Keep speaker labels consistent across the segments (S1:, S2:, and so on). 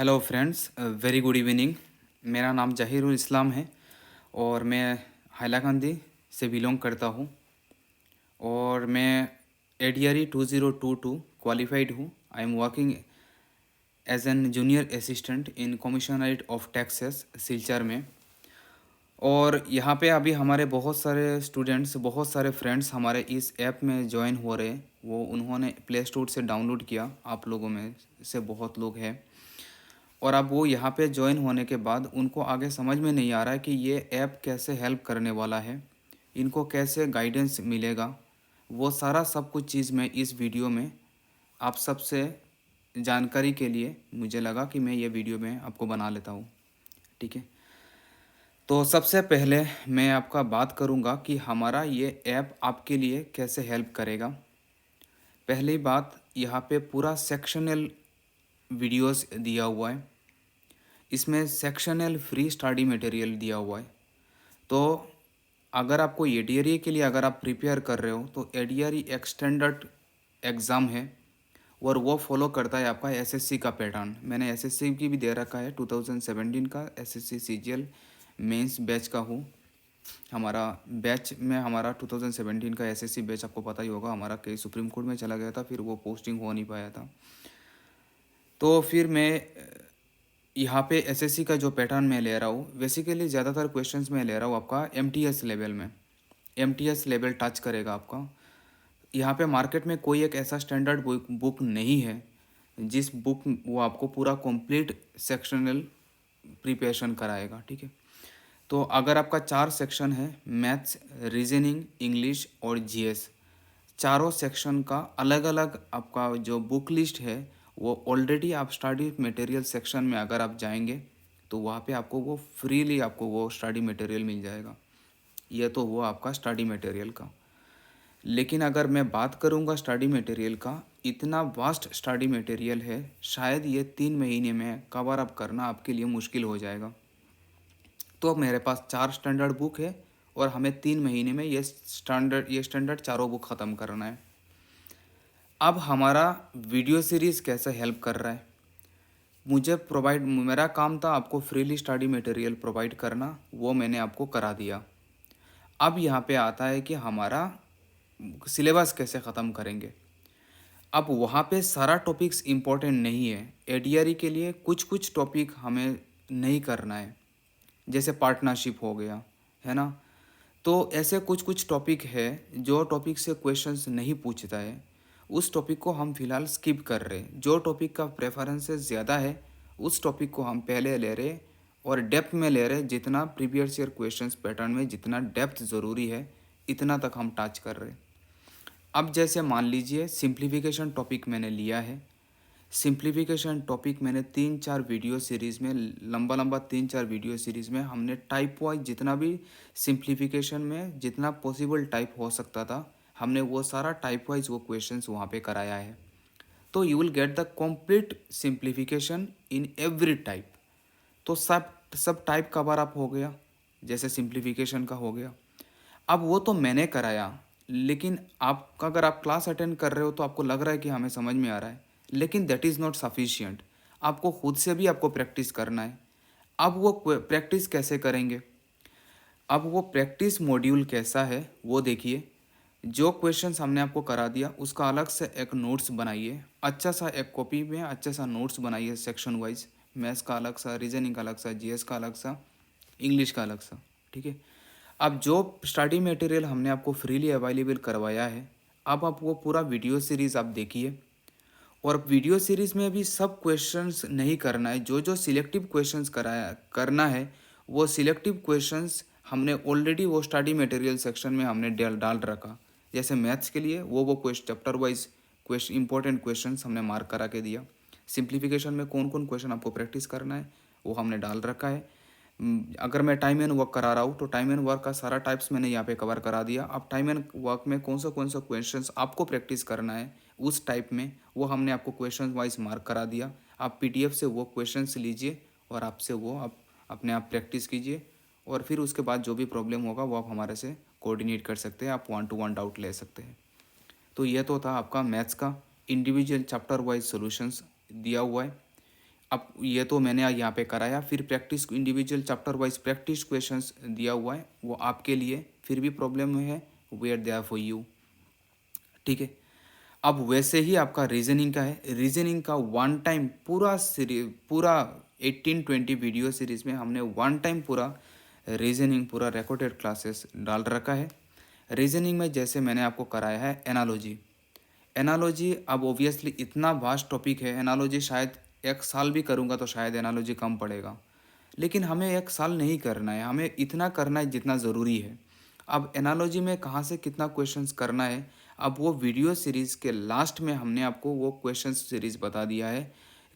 S1: Hello friends, very good evening. मेरा नाम जहीरुल इस्लाम है और मैं हैलाकंदी से बिलोंग करता हूँ और मैं एडीआरई 2022 क्वालिफाइड हूँ। I am working as an junior assistant in commissionerate of taxes Silchar में। और यहाँ पे अभी हमारे बहुत सारे स्टूडेंट्स, बहुत सारे फ्रेंड्स हमारे इस ऐप में ज्वाइन हो रहे हैं। वो उन्होंने प्ले स्टोर से डाउनलोड किया, आप लोगों में से बहुत लोग हैं। और अब वो यहाँ पे ज्वाइन होने के बाद उनको आगे समझ में नहीं आ रहा है कि ये ऐप कैसे हेल्प करने वाला है, इनको कैसे गाइडेंस मिलेगा। वो सारा सब कुछ चीज़ मैं इस वीडियो में आप सबसे जानकारी के लिए मुझे लगा कि मैं ये वीडियो में आपको बना लेता हूँ। ठीक है, तो सबसे पहले मैं आपका बात करूँगा कि हमारा ये ऐप आपके लिए कैसे हेल्प करेगा। पहली बात, यहाँ पे पूरा सेक्शनल वीडियोस दिया हुआ है। इसमें सेक्शनल फ्री स्टडी मटेरियल दिया हुआ है। तो अगर आपको एडीआरई के लिए अगर आप प्रिपेयर कर रहे हो तो एडीआरई एक्सटेंडेड एग्ज़ाम है और वो फॉलो करता है आपका एसएससी का पैटर्न। मैंने एसएससी की भी दे रखा है, 2017 का एसएससी सीजीएल मेंस बैच का हूँ। हमारा बैच में हमारा 2017 का एसएससी बैच आपको पता ही होगा, हमारा केस सुप्रीम कोर्ट में चला गया था, फिर वो पोस्टिंग हो नहीं पाया था। तो फिर मैं यहाँ पे एसएससी का जो पैटर्न मैं ले रहा हूँ, बेसिकली ज़्यादातर क्वेश्चंस मैं ले रहा हूँ आपका एमटीएस लेवल में। एमटीएस लेवल टच करेगा आपका। यहाँ पे मार्केट में कोई एक ऐसा स्टैंडर्ड बुक नहीं है जिस बुक वो आपको पूरा कंप्लीट सेक्शनल प्रिपरेशन कराएगा। ठीक है, तो अगर आपका 4 सेक्शन है, मैथ्स, रीजनिंग, इंग्लिश और जीएस, चारों सेक्शन का अलग अलग आपका जो बुक लिस्ट है वो ऑलरेडी आप स्टडी मटेरियल सेक्शन में अगर आप जाएंगे तो वहाँ पे आपको वो फ्रीली आपको वो स्टडी मटेरियल मिल जाएगा। ये तो वो आपका स्टडी मटेरियल का। लेकिन अगर मैं बात करूँगा स्टडी मटेरियल का, इतना वास्ट स्टडी मटेरियल है, शायद ये 3 महीने में कवर अप करना आपके लिए मुश्किल हो जाएगा। तो अब मेरे पास 4 स्टैंडर्ड बुक है और हमें 3 महीने में ये स्टैंडर्ड चारों बुक ख़त्म करना है। अब हमारा वीडियो सीरीज़ कैसे हेल्प कर रहा है, मेरा काम था आपको फ्रीली स्टडी मटेरियल प्रोवाइड करना, वो मैंने आपको करा दिया। अब यहाँ पे आता है कि हमारा सिलेबस कैसे ख़त्म करेंगे। अब वहाँ पे सारा टॉपिक्स इम्पोर्टेंट नहीं है। एडीआरई के लिए कुछ कुछ टॉपिक हमें नहीं करना है, जैसे पार्टनरशिप हो गया, है ना। तो ऐसे कुछ कुछ टॉपिक है जो टॉपिक से क्वेश्चंस नहीं पूछता है, उस टॉपिक को हम फ़िलहाल स्किप कर रहे हैं। जो टॉपिक का प्रेफरेंसेस ज़्यादा है उस टॉपिक को हम पहले ले रहे और डेप्थ में ले रहे। जितना प्रीवियस ईयर क्वेश्चंस पैटर्न में जितना डेप्थ ज़रूरी है इतना तक हम टच कर रहे हैं। अब जैसे मान लीजिए सिंप्लीफिकेशन टॉपिक मैंने लिया है। सिंप्लीफिकेशन टॉपिक मैंने 3-4 वीडियो सीरीज़ में, लंबा लंबा 3-4 वीडियो सीरीज़ में हमने टाइप वाइज जितना भी सिंप्लीफिकेशन में जितना पॉसिबल टाइप हो सकता था हमने वो सारा टाइप वाइज वो क्वेश्चंस वहाँ पे कराया है। तो you will get the complete simplification in every type. तो सब टाइप कवर अप हो गया, जैसे सिंप्लीफिकेशन का हो गया। अब वो तो मैंने कराया, लेकिन आप अगर आप क्लास अटेंड कर रहे हो तो आपको लग रहा है कि हमें समझ में आ रहा है, लेकिन दैट इज़ नॉट सफिशियंट। आपको खुद से भी आपको प्रैक्टिस करना है। अब वो प्रैक्टिस कैसे करेंगे, अब वो प्रैक्टिस मॉड्यूल कैसा है वो देखिए। जो क्वेश्चंस हमने आपको करा दिया उसका अलग से एक नोट्स बनाइए, अच्छा सा एक कॉपी में अच्छा सा नोट्स बनाइए सेक्शन वाइज। मैथ्स का अलग सा, रीजनिंग का अलग सा, जीएस का अलग सा, इंग्लिश का अलग सा। ठीक है, अब जो स्टडी मटेरियल हमने आपको फ्रीली अवेलेबल करवाया है, अब आप वो पूरा वीडियो सीरीज़ आप देखिए। और वीडियो सीरीज़ में भी सब क्वेश्चंस नहीं करना है, जो जो सिलेक्टिव क्वेश्चंस कराया करना है वो सिलेक्टिव क्वेश्चंस हमने ऑलरेडी वो स्टडी मटेरियल सेक्शन में हमने डाल डाल रखा। जैसे मैथ्स के लिए वो question chapter wise question important questions हमने मार्क करा के दिया। सिंप्लीफिकेशन में कौन कौन क्वेश्चन आपको प्रैक्टिस करना है वो हमने डाल रखा है। अगर मैं टाइम एंड वर्क करा रहा हूँ तो टाइम एंड वर्क का सारा टाइप्स मैंने यहाँ पे कवर करा दिया। अब टाइम एंड वर्क में कौन सा क्वेश्चंस आपको प्रैक्टिस करना है उस टाइप में वो हमने आपको क्वेश्चन वाइज मार्क करा दिया। आप पीडीएफ से वो क्वेश्चंस लीजिए और आपसे वो आप अपने आप प्रैक्टिस कीजिए, और फिर उसके बाद जो भी प्रॉब्लम होगा वो आप हमारे से कोऑर्डिनेट कर सकते हैं, आप 1-to-1 डाउट ले सकते हैं। तो ये तो था आपका मैथ्स का इंडिविजुअल चैप्टर वाइज सॉल्यूशंस दिया हुआ है। अब ये तो मैंने यहाँ पे कराया, फिर practice individual chapter wise practice questions दिया हुआ है, वो आपके लिए फिर भी प्रॉब्लम है, वे आर देयर फॉर यू। ठीक है। अब वैसे ही आपका रीजनिंग का है, रीजनिंग का वन टाइम पूरा सीरीज, पूरा 18-20 वीडियो सीरीज में हमने वन टाइम पूरा रीजनिंग पूरा रिकॉर्डेड क्लासेस डाल रखा है। रीजनिंग में जैसे मैंने आपको कराया है एनालॉजी। एनालॉजी अब ओबियसली इतना वास्ट टॉपिक है, एनालॉजी शायद एक साल भी करूँगा तो शायद एनालॉजी कम पड़ेगा, लेकिन हमें एक साल नहीं करना है, हमें इतना करना है जितना ज़रूरी है। अब एनालॉजी में कहाँ से कितना क्वेश्चंस करना है, अब वो वीडियो सीरीज़ के लास्ट में हमने आपको वो क्वेश्चन सीरीज़ बता दिया है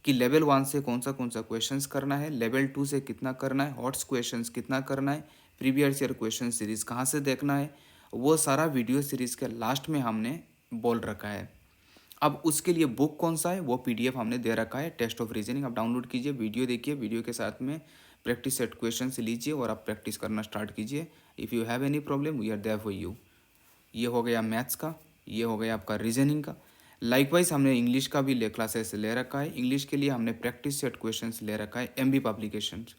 S1: कि लेवल 1 से कौन सा क्वेश्चंस करना है, लेवल 2 से कितना करना है, हॉट्स क्वेश्चंस कितना करना है, प्रीवियस ईयर क्वेश्चन सीरीज़ कहाँ से देखना है, वो सारा वीडियो सीरीज़ के लास्ट में हमने बोल रखा है। अब उसके लिए बुक कौन सा है, वो पीडीएफ हमने दे रखा है, टेस्ट ऑफ रीजनिंग। आप डाउनलोड कीजिए, वीडियो देखिए, वीडियो के साथ में प्रैक्टिस सेट क्वेश्चन से लीजिए और आप प्रैक्टिस करना स्टार्ट कीजिए। If you have any problem we are there for you. ये हो गया मैथ्स का, ये हो गया आपका रीजनिंग का। लाइकवाइज हमने इंग्लिश का भी क्लासेस ले रखा है। इंग्लिश के लिए हमने प्रैक्टिस सेट क्वेश्चन ले रखा है MB publications.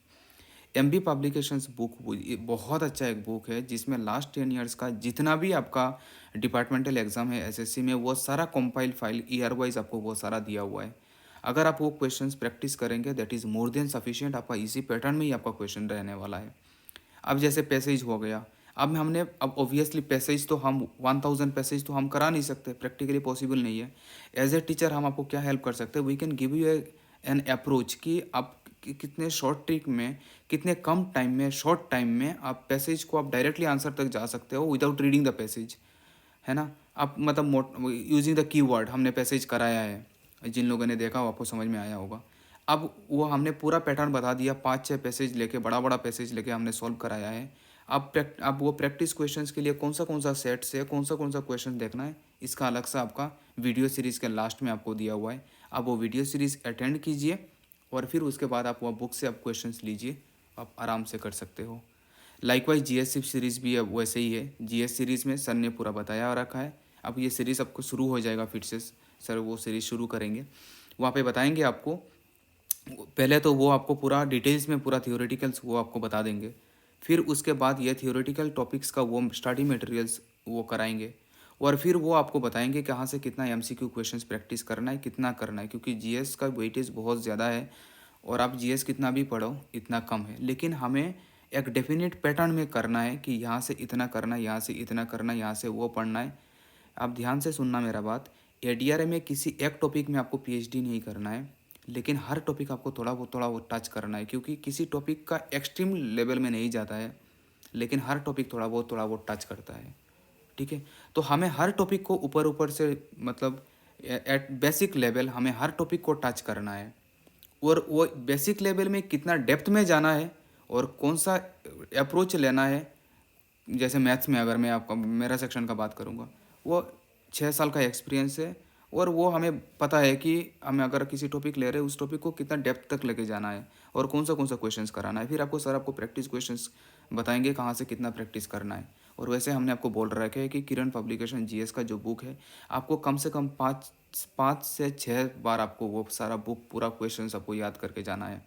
S1: MB publications book बहुत अच्छा एक बुक है, जिसमें लास्ट 10 ईयर्स का जितना भी आपका डिपार्टमेंटल एग्जाम है एसएससी में, वो सारा कंपाइल फाइल ईयर वाइज आपको वो सारा दिया हुआ है। अगर आप वो क्वेश्चंस प्रैक्टिस करेंगे that is more than sufficient, आपका इसी पैटर्न में ही आपका क्वेश्चन रहने वाला है। अब जैसे पैसेज हो गया, अब ऑब्वियसली पैसेज तो हम 1000 पैसेज तो हम करा नहीं सकते, प्रैक्टिकली पॉसिबल नहीं है। एज ए टीचर हम आपको क्या हेल्प कर सकते हैं, we can give you an approach कि आप कितने शॉर्ट ट्रिक में, कितने कम टाइम में, शॉर्ट टाइम में आप पैसेज को आप डायरेक्टली आंसर तक जा सकते हो विदाउट रीडिंग द पैसेज, है ना। आप मतलब यूजिंग द कीवर्ड हमने पैसेज कराया है, जिन लोगों ने देखा हो आपको समझ में आया होगा। अब वो हमने पूरा पैटर्न बता दिया, 5-6 पैसेज लेके, बड़ा बड़ा पैसेज लेके हमने सॉल्व कराया है। अब वो प्रैक्टिस क्वेश्चंस के लिए कौन सा सेट से कौन सा क्वेश्चन देखना है, इसका अलग सा आपका वीडियो सीरीज़ के लास्ट में आपको दिया हुआ है। आप वो वीडियो सीरीज़ अटेंड कीजिए और फिर उसके बाद आप वो बुक से आप क्वेश्चंस लीजिए, आप आराम से कर सकते हो। लाइकवाइज जीएस सीरीज़ भी अब वैसे ही है। जीएस सीरीज़ में सर ने पूरा बताया रखा है। अब ये सीरीज़ आपको शुरू हो जाएगा फिर से, सर वो सीरीज़ शुरू करेंगे, वहाँ पे बताएंगे आपको। पहले तो वो आपको पूरा डिटेल्स में पूरा थियोरेटिकल्स वो आपको बता देंगे, फिर उसके बाद ये थियोरेटिकल टॉपिक्स का वो स्टडी मटेरियल्स वो कराएंगे, और फिर वो आपको बताएंगे कहाँ से कितना एमसीक्यू क्वेश्चंस प्रैक्टिस करना है, कितना करना है, क्योंकि जीएस का वेटेज बहुत ज़्यादा है और आप जीएस कितना भी पढ़ो इतना कम है। लेकिन हमें एक डेफिनेट पैटर्न में करना है कि यहाँ से इतना करना है, यहाँ से इतना करना है, यहाँ से वो पढ़ना है। आप ध्यान से सुनना मेरा बात, एडीआरए में किसी एक टॉपिक में आपको पीएचडी नहीं करना है, लेकिन हर टॉपिक आपको थोड़ा वो टच करना है, क्योंकि किसी टॉपिक का एक्सट्रीम लेवल में नहीं जाता है, लेकिन हर टॉपिक थोड़ा बहुत टच करता है। ठीक है। तो हमें हर टॉपिक को ऊपर ऊपर से मतलब एट बेसिक लेवल हमें हर टॉपिक को टच करना है, और वो बेसिक लेवल में कितना डेप्थ में जाना है और कौन सा अप्रोच लेना है। जैसे मैथ्स में अगर मैं आपका मेरा सेक्शन का बात करूँगा, वो 6 साल का एक्सपीरियंस है, और वो हमें पता है कि हमें अगर किसी टॉपिक ले रहे हैं उस टॉपिक को कितना डेप्थ तक लेके जाना है और कौन सा क्वेश्चंस कराना है। फिर आपको सर आपको प्रैक्टिस क्वेश्चंस बताएंगे कहाँ से कितना प्रैक्टिस करना है। और वैसे हमने आपको बोल रखा है कि किरण पब्लिकेशन जीएस का जो बुक है, आपको कम से कम 5 से 6 बार आपको वो सारा बुक पूरा क्वेश्चन आपको याद करके जाना है।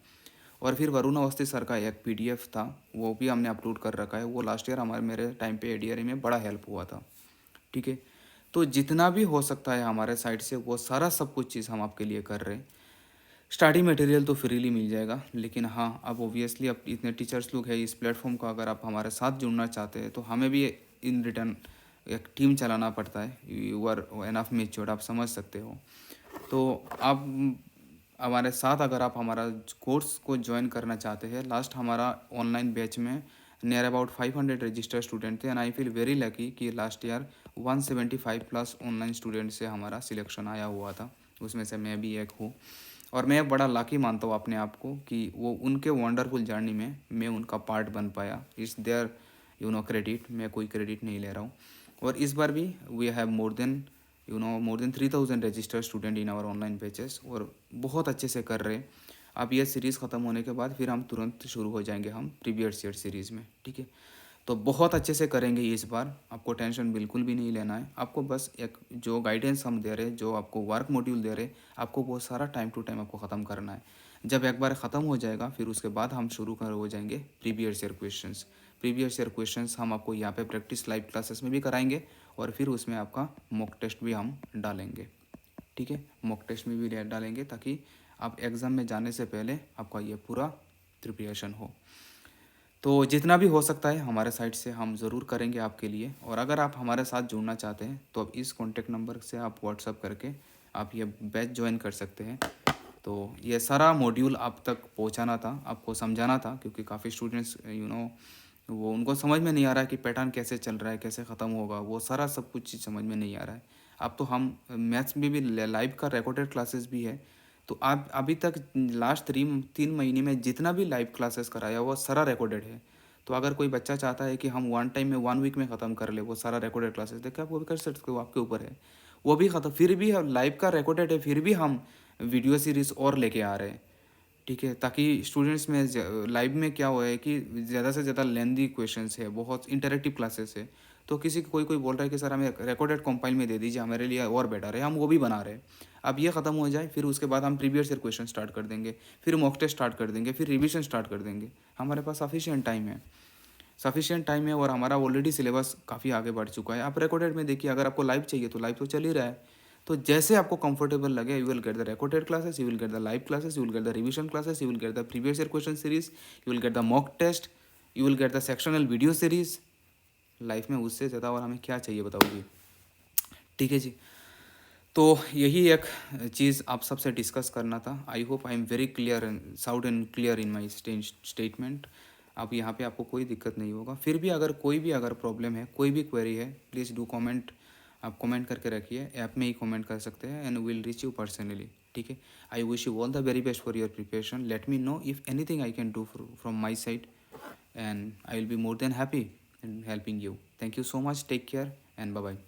S1: और फिर वरुण अवस्थी सर का एक पीडीएफ था, वो भी हमने अपलोड कर रखा है, वो लास्ट ईयर मेरे टाइम पे एडीआरए में बड़ा हेल्प हुआ था। ठीक है। तो जितना भी हो सकता है हमारे साइड से वो सारा सब कुछ चीज़ हम आपके लिए कर रहे हैं। स्टडी मटेरियल तो फ्रीली मिल जाएगा, लेकिन हाँ अब ओबियसली अब इतने टीचर्स लोग हैं इस प्लेटफॉर्म का, अगर आप हमारे साथ जुड़ना चाहते हैं तो हमें भी इन रिटर्न एक टीम चलाना पड़ता है। यू आर एनफ मेच्योर्ड, आप समझ सकते हो। तो आप हमारे साथ अगर आप हमारा कोर्स को ज्वाइन करना चाहते हैं, लास्ट हमारा ऑनलाइन बैच में नियर अबाउट 500 रजिस्टर्ड स्टूडेंट थे, and I feel very lucky कि last year 175 plus online student से हमारा सिलेक्शन आया हुआ था, उसमें से मैं भी एक हूँ। और मैं बड़ा लाकी मानता हूँ अपने आप को कि वो उनके वंडरफुल जर्नी में मैं उनका पार्ट बन पाया। इट्स देयर क्रेडिट, मैं कोई क्रेडिट नहीं ले रहा हूँ। और इस बार भी we have more than 3000 registered student in our online batches, और बहुत अच्छे से कर रहे हैं। अब ये सीरीज़ ख़त्म होने के बाद फिर हम तुरंत शुरू हो जाएंगे हम प्रीवियस ईयर सीरीज़ में। ठीक है। तो बहुत अच्छे से करेंगे इस बार, आपको टेंशन बिल्कुल भी नहीं लेना है। आपको बस एक जो गाइडेंस हम दे रहे हैं, जो आपको वर्क मॉड्यूल दे रहे हैं, आपको वो सारा टाइम टू टाइम आपको ख़त्म करना है। जब एक बार ख़त्म हो जाएगा फिर उसके बाद हम शुरू कर हो जाएंगे previous year questions. Previous year questions हम आपको यहाँ पे प्रैक्टिस लाइव क्लासेस में भी कराएंगे और फिर उसमें आपका मॉक टेस्ट भी हम डालेंगे। ठीक है, मॉक टेस्ट में भी डालेंगे ताकि आप एग्ज़ाम में जाने से पहले आपका ये पूरा प्रिपरेशन हो। तो जितना भी हो सकता है हमारे साइड से हम ज़रूर करेंगे आपके लिए। और अगर आप हमारे साथ जुड़ना चाहते हैं तो अब इस कॉन्टेक्ट नंबर से आप व्हाट्सअप करके आप ये बैच ज्वाइन कर सकते हैं। तो ये सारा मॉड्यूल आप तक पहुंचाना था, आपको समझाना था, क्योंकि काफ़ी स्टूडेंट्स वो उनको समझ में नहीं आ रहा है कि पैटर्न कैसे चल रहा है, कैसे ख़त्म होगा, वो सारा सब कुछ चीज़ समझ में नहीं आ रहा है। अब तो हम मैथ्स में भी लाइव का रिकॉर्डेड क्लासेस भी है। तो आप अभी तक लास्ट 3 महीने में जितना भी लाइव क्लासेस कराया वो सारा रिकॉर्डेड है। तो अगर कोई बच्चा चाहता है कि हम वन टाइम में 1 वीक में ख़त्म कर ले वो सारा रिकॉर्डेड क्लासेस, देखिए आप वो भी कर सकते हो, आपके ऊपर है। वो भी ख़त्म, फिर भी लाइव का रिकॉर्डेड है, फिर भी हम वीडियो सीरीज़ और लेके आ रहे हैं। ठीक है, ताकि स्टूडेंट्स में लाइव में क्या हुआ है कि ज़्यादा से ज़्यादा लेंदी क्वेश्चंस है, बहुत इंटरेक्टिव क्लासेस है। तो किसी कोई कोई बोल रहा है कि सर हमें रिकॉर्डेड कंपाइल में दे दीजिए, हमारे लिए और बेटर है, हम वो भी बना रहे हैं। अब ये ख़त्म हो जाए फिर उसके बाद हम प्रीवियस ईयर क्वेश्चन स्टार्ट कर देंगे, फिर मॉक टेस्ट स्टार्ट कर देंगे, फिर रिविजन स्टार्ट कर देंगे। हमारे पास सफिशिएंट टाइम है और हमारा ऑलरेडी सिलेबस काफ़ी आगे बढ़ चुका है। आप रिकॉर्डेड में देखिए, अगर आपको लाइव चाहिए तो लाइव तो चल ही रहा है। तो जैसे आपको कंफर्टेबल लगे, you will get the recorded classes, you will get the live classes, you will get the revision classes, you will get the previous year question series, you will get the mock test, you will get the sectional video series. Life में उससे ज़्यादा और हमें क्या चाहिए बताओ जी। ठीक है जी, तो यही एक चीज़ आप सबसे डिस्कस करना था। I hope I am very clear and sound and clear in my statement. अब यहाँ पे आपको कोई दिक्कत नहीं होगा। फिर भी अगर कोई भी अगर प्रॉब्लम है, कोई भी क्वेरी है, प्लीज़ डू कमेंट। आप कमेंट करके रखिए, ऐप में ही कमेंट कर सकते हैं and will reach you personally. ठीक है, I wish you all the very best for your preparation. Let me know if anything I can do from my side and I will be more than happy in helping you. Thank you so much. Take care and bye bye.